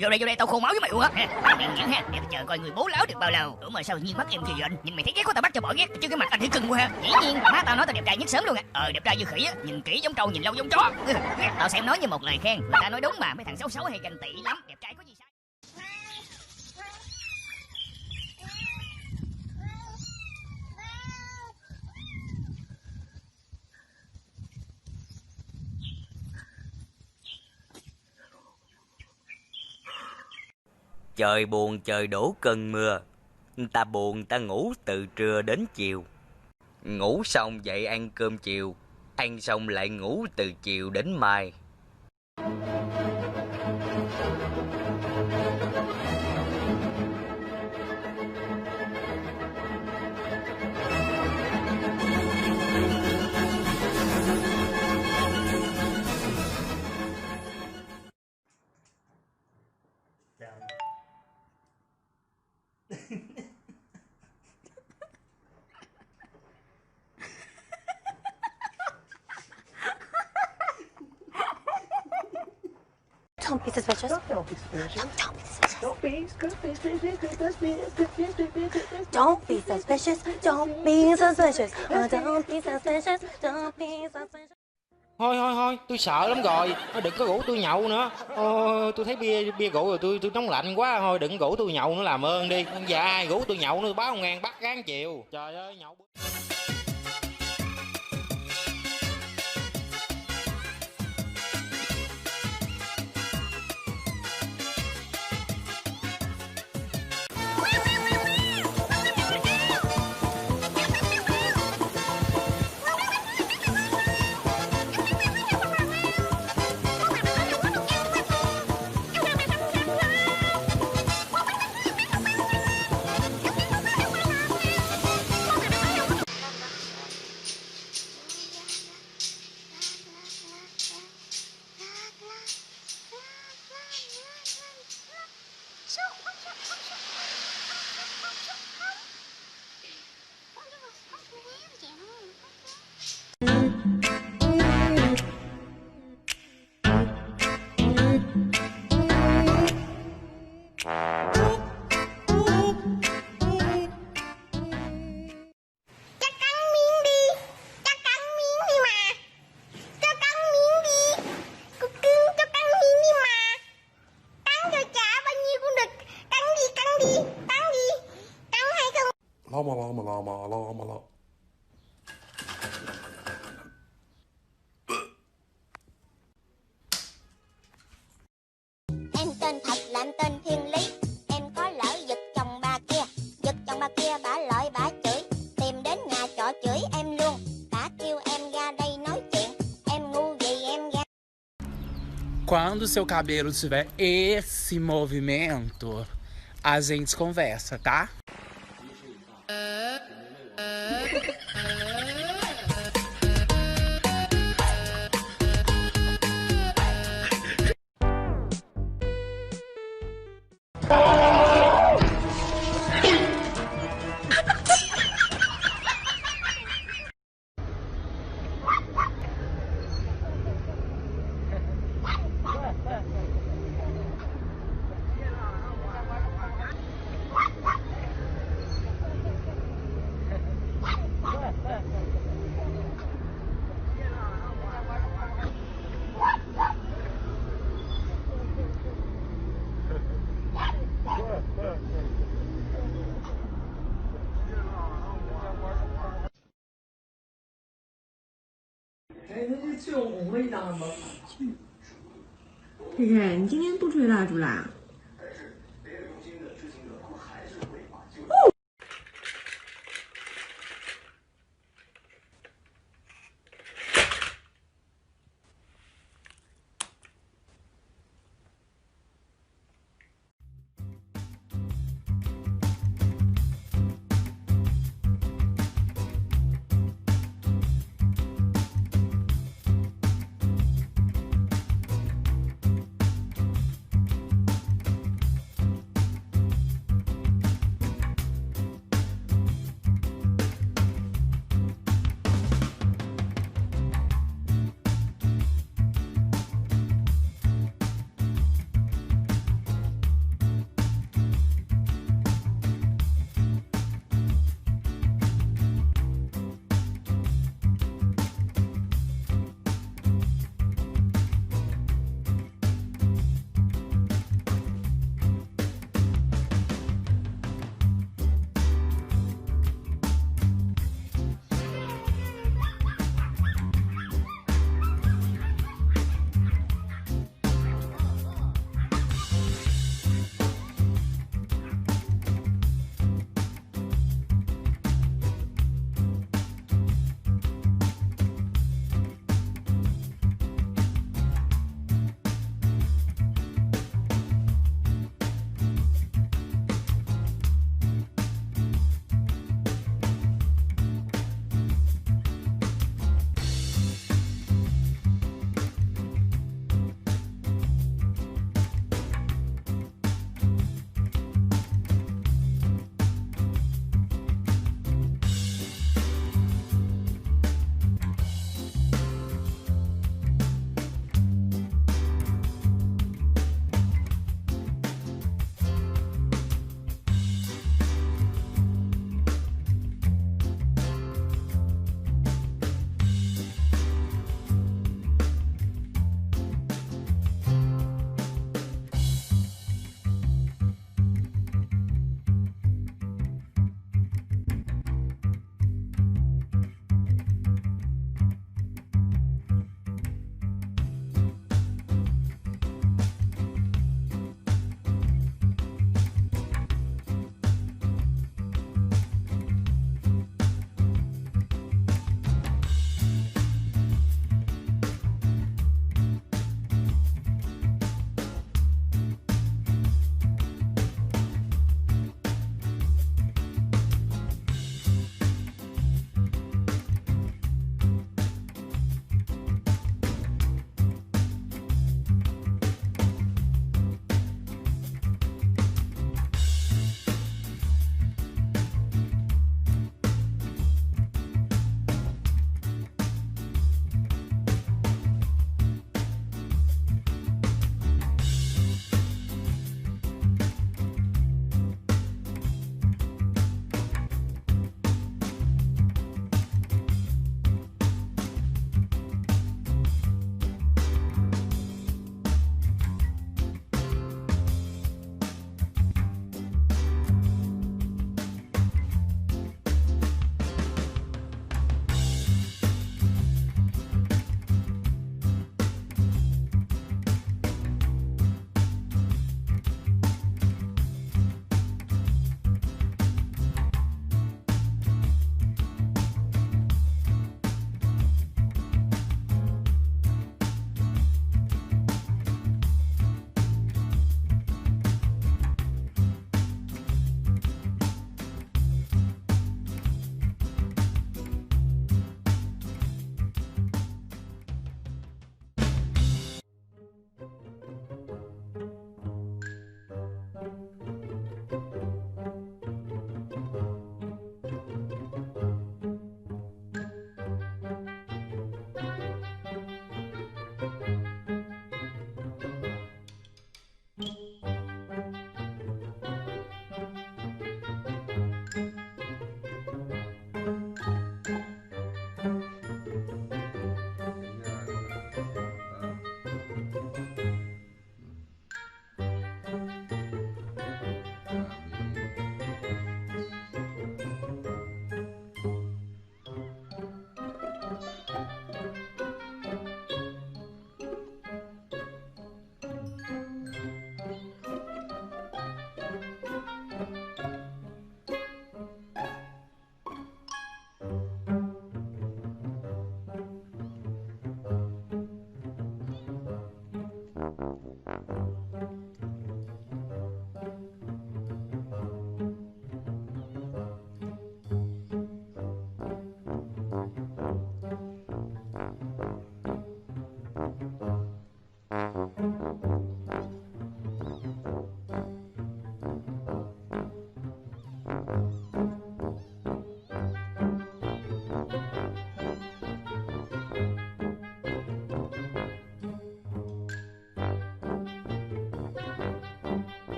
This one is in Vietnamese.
vô đây, tao khô máu với mày luôn á. Mày miệng nhẫn ha, để tao chờ coi người bố láo được bao lâu. Ủa mà sao nhiên mắt em kỳ vậy anh? Nhìn mày thấy ghét quá tao bắt cho bỏ ghét, chứ cái mặt anh thấy cưng quá ha. Dĩ nhiên, má tao nói tao đẹp trai nhất sớm luôn á. Đẹp trai như khỉ á, nhìn kỹ giống trâu, nhìn lâu giống chó. Tao xem nói như một lời khen, người ta nói đúng mà, mấy thằng xấu xấu hay ganh tị lắm. Đẹp trai có gì sai. Trời buồn trời đổ cơn mưa, ta buồn ta ngủ từ trưa đến chiều. Ngủ xong dậy ăn cơm chiều, ăn xong lại ngủ từ chiều đến mai. Don't be suspicious. Don't be suspicious. Don't be suspicious. Don't be suspicious. Don't be suspicious. Don't be suspicious. Don't be suspicious. Don't be suspicious. Thôi, tôi sợ lắm rồi. Đừng có rủ tôi nhậu nữa. Tôi thấy bia rượu rồi tôi nóng lạnh quá. Thôi đừng rủ tôi nhậu nữa làm ơn đi. Dạ ai rủ tôi nhậu nữa báo ngàn bắt ráng chiều. Trời ơi nhậu. Lo. Em tên thật là em tên Thiên Lý. Em có lỡ giật chồng bà kia. Giật chồng bà kia bả lợi bả chửi. Tìm đến nhà trọ chửi em luôn. Cả kêu em ra đây nói chuyện. Em ngu gì em ra. Quando seu cabelo tiver esse movimento, a gente conversa, tá?佩佩，你今天不吹蜡烛啦？